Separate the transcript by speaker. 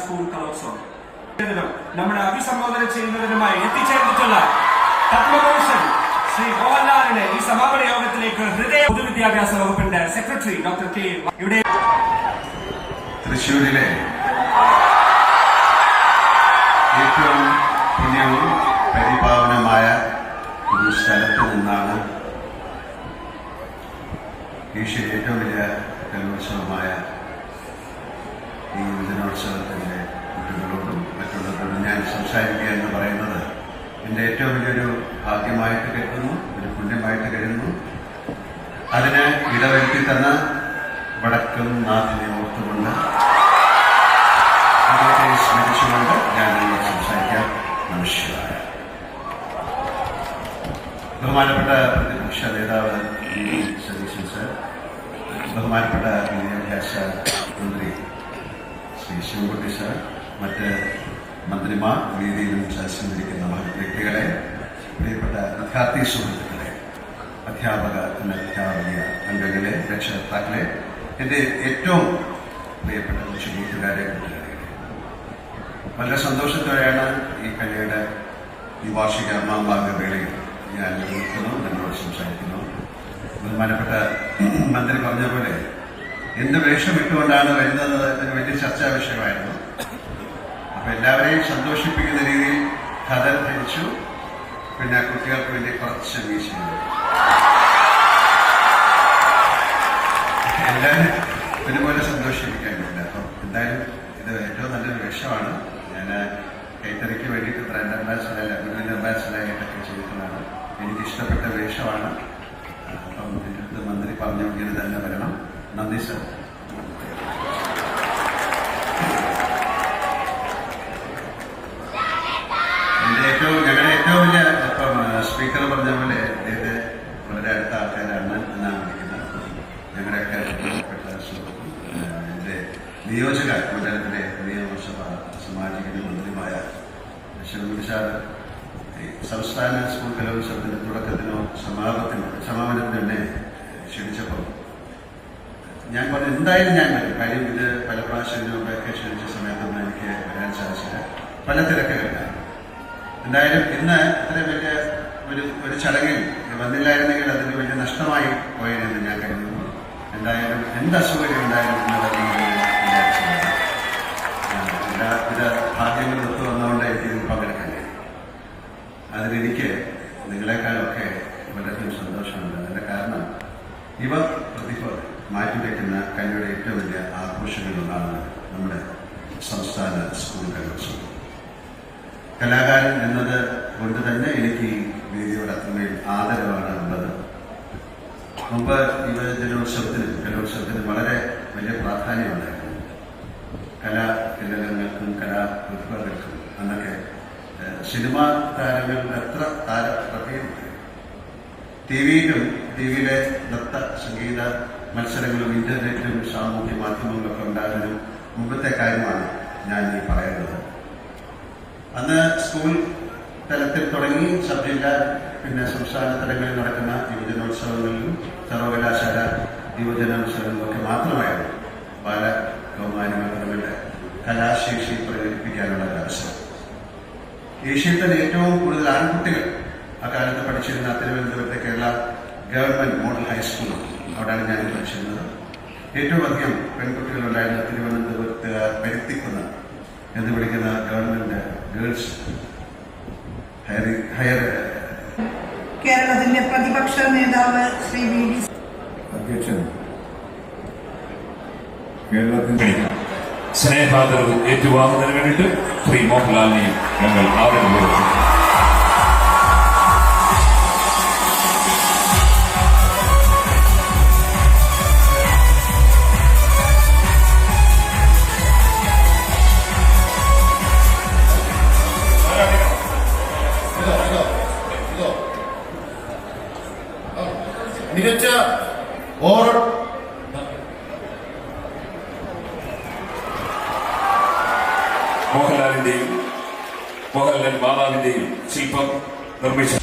Speaker 1: School കലോത്സവം നമ്മുടെ അഭിസംബോധന ചെയ്യുന്നതിനുമായി എത്തിച്ചേർന്നിട്ടുള്ള പത്മഭൂഷൺ ശ്രീ മോഹൻലാലിനെ ഈ സമാപന യോഗത്തിലേക്ക് പൊതുവിദ്യാഭ്യാസ വകുപ്പിന്റെ സെക്രട്ടറി ഡോക്ടർ കെ ഇവിടെ
Speaker 2: തൃശ്ശൂരിലെ ഏറ്റവും പുണ്യവും പരിപാവനമായ ഒരു സ്ഥലത്ത് നിന്നാണ് ഏഷ്യയിലെ ഏറ്റവും വലിയ കലോത്സവമായ ഈ യുവജനോത്സവത്തിൻ്റെ കുട്ടികളോടും മറ്റുള്ളവരോടും ഞാൻ സംസാരിക്കുക എന്ന് പറയുന്നത് എൻ്റെ ഏറ്റവും വലിയൊരു ഭാഗ്യമായിട്ട് കരുതുന്നു, ഒരു പുണ്യമായിട്ട് കരുതുന്നു. അതിന് ഇടവരുത്തി തന്ന വടക്കും നാഥിനെ ഓർത്തുകൊണ്ട് അദ്ദേഹത്തെ സ്മരിച്ചുകൊണ്ട് ഞാൻ നിങ്ങളോട് സംസാരിക്കാം. നമസ്കാരം. ബഹുമാനപ്പെട്ട പ്രതിപക്ഷ നേതാവ് സതീശൻ സർ, ബഹുമാനപ്പെട്ട വിദ്യാഭ്യാസ മന്ത്രി ശ്രീ ശിവൻകുട്ടി സർ, മറ്റ് മന്ത്രിമാർ, വേദിയിലും ചർച്ചയിലിരിക്കുന്ന വ്യക്തികളെ, പ്രിയപ്പെട്ട വിദ്യാർത്ഥി സുഹൃത്തുക്കളെ, അധ്യാപക അനധ്യാപക അംഗങ്ങളെ, രക്ഷകർത്താക്കളെ, എൻ്റെ ഏറ്റവും പ്രിയപ്പെട്ട കൊച്ചു കൂട്ടുകാരെ, വളരെ സന്തോഷത്തോടെയാണ് ഈ കലയുടെ ഈ വാർഷിക വേളയിൽ ഞാൻ നിൽക്കുന്നു, നിങ്ങളോട് സംസാരിക്കുന്നു. ബഹുമാനപ്പെട്ട മന്ത്രി പറഞ്ഞ പോലെ എന്ത് വേഷമിട്ടുകൊണ്ടാണ് വരുന്നത് എന്നൊരു വലിയ ചർച്ചാ വിഷയമായിരുന്നു. അപ്പൊ എല്ലാവരെയും സന്തോഷിപ്പിക്കുന്ന രീതിയിൽ കഥ ധരിച്ചു. പിന്നെ കുട്ടികൾക്ക് വേണ്ടി കുറച്ച് വീശുന്നു. എല്ലാവരും ഒരുപോലെ സന്തോഷിപ്പിക്കാനില്ല. അപ്പം എന്തായാലും ഇത് ഏറ്റവും നല്ലൊരു വേഷമാണ്. ഞാൻ കൈത്തറിക്ക് വേണ്ടിയിട്ട് ബ്രാൻഡ് അംബാസിഡർ, ഗുരുവിൻ അംബാസിഡറായിട്ടൊക്കെ ചെയ്തിട്ടുള്ളതാണ്. എനിക്കിഷ്ടപ്പെട്ട വേഷമാണ്. അപ്പം എൻ്റെ അടുത്ത് മന്ത്രി പറഞ്ഞു ഇങ്ങനെ തന്നെ വരണം. നന്ദി സർ. ഞങ്ങളുടെ ഏറ്റവും വലിയ ഇപ്പം സ്പീക്കർ പറഞ്ഞ പോലെ അദ്ദേഹത്തെ വളരെ അടുത്ത ആൾക്കാരാണ് എന്നാണ് വിളിക്കുന്നത്. ഞങ്ങളുടെയൊക്കെ ബന്ധപ്പെട്ട സുഹൃത്തും എൻ്റെ നിയോജക മണ്ഡലത്തിലെ നിയമസഭാ സാമാജിക മന്ത്രിയുമായ ശിവൻകുട്ടി സാർ സംസ്ഥാന സ്കൂൾ കലോത്സവത്തിന്റെ തുടക്കത്തിനോ സമാപനത്തിനോ എന്നെ ക്ഷണിച്ചപ്പോൾ ഞാൻ പറഞ്ഞു എന്തായാലും ഞാൻ വരും. കാര്യം ഇത് പല പ്രാവശ്യം ഇതിനൊക്കെ ക്ഷണിച്ച സമയത്തൊന്നും എനിക്ക് വരാൻ സാധിച്ചില്ല, പല തിരക്കുകളിലാണ്. എന്തായാലും ഇന്ന് ഇത്രയും വലിയ ഒരു ചടങ്ങിൽ വന്നില്ലായിരുന്നെങ്കിൽ അതിന് വലിയ നഷ്ടമായി പോയെന്ന് ഞാൻ കരുതുന്നു. എന്തായാലും എന്ത് അസുഖം ഉണ്ടായാലും ഇന്ന് വിചാരിച്ചത് എല്ലാവിധ ഭാഗ്യങ്ങൾ ഒത്തു വന്നുകൊണ്ട് എനിക്ക് ഇതിൽ പങ്കെടുക്കാൻ കഴിയും. അതിലെനിക്ക് നിങ്ങളെക്കാളൊക്കെ വളരെയധികം സന്തോഷമുണ്ട്. അതിന്റെ കാരണം ഇവ പ്രതിഭ മാറ്റിവെക്കുന്ന കലയുടെ ഏറ്റവും വലിയ ആഘോഷങ്ങളിലൊന്നാണ് നമ്മുടെ സംസ്ഥാന സ്കൂൾ കലോത്സവം. കലാകാരൻ എന്നത് കൊണ്ട് തന്നെ എനിക്ക് ഈ വേദിയോട് അത്രമേൽ ആദരവാണ് ഉള്ളത്. മുമ്പ് കലോത്സവത്തിന് വളരെ വലിയ പ്രാധാന്യമുണ്ടായിരുന്നു. കലാതിലകങ്ങൾക്കും കലാപ്രതിഭകൾക്കും അന്നൊക്കെ സിനിമാ താരങ്ങളുടെ അത്ര താരപ്രഭയുണ്ട്. ടിവിയിലെ നൃത്ത സംഗീത മത്സരങ്ങളും ഇന്റർനെറ്റിലും സാമൂഹ്യ മാധ്യമങ്ങളൊക്കെ ഉണ്ടാകുന്നതിനും മുമ്പത്തെ കാര്യമാണ് ഞാൻ ഈ പറയുന്നത്. അന്ന് സ്കൂൾ തലത്തിൽ തുടങ്ങി സബ് ജില്ലാ പിന്നെ സംസ്ഥാന തലങ്ങളിൽ നടക്കുന്ന യുവജനോത്സവങ്ങളിലും സർവകലാശാല യുവജനോത്സവങ്ങളിലൊക്കെ മാത്രമായിരുന്നു ബാലകൗമാരങ്ങളുടെ കലാശേഷി പ്രകടിപ്പിക്കാനുള്ള അവസരം. ഏഷ്യയിൽ തന്നെ ഏറ്റവും കൂടുതൽ ആൺകുട്ടികൾ അക്കാലത്ത് പഠിച്ചിരുന്ന തിരുവനന്തപുരത്തെ കേരള ഗവൺമെന്റ് മോഡൽ ഹൈസ്കൂൾ, അവിടെയാണ് ഞാൻ പഠിച്ചിരുന്നത്. ഏറ്റവും അധികം പെൺകുട്ടികളുണ്ടായിരുന്ന തിരുവനന്തപുരത്ത് പരുത്തിക്കുന്ന എന്ന് വിളിക്കുന്ന ഗവൺമെന്റ് ഗേൾസ് ഹയർ
Speaker 3: കേരളത്തിന്റെ പ്രതിപക്ഷ നേതാവ് ശ്രീ വി ഡി
Speaker 4: അധ്യക്ഷൻ കേരളത്തിന്റെ
Speaker 5: സ്നേഹാദരവ് ഏറ്റുവാങ്ങുന്നതിന് വേണ്ടിയിട്ട് ശ്രീ മോഹൻലാലിനെയും ഞങ്ങൾ ആദരവ്
Speaker 4: മികച്ച ഓവർ
Speaker 5: മോഹൻലാൽ മാതാവിന്റെയും ശില്പം നിർമ്മിച്ചു.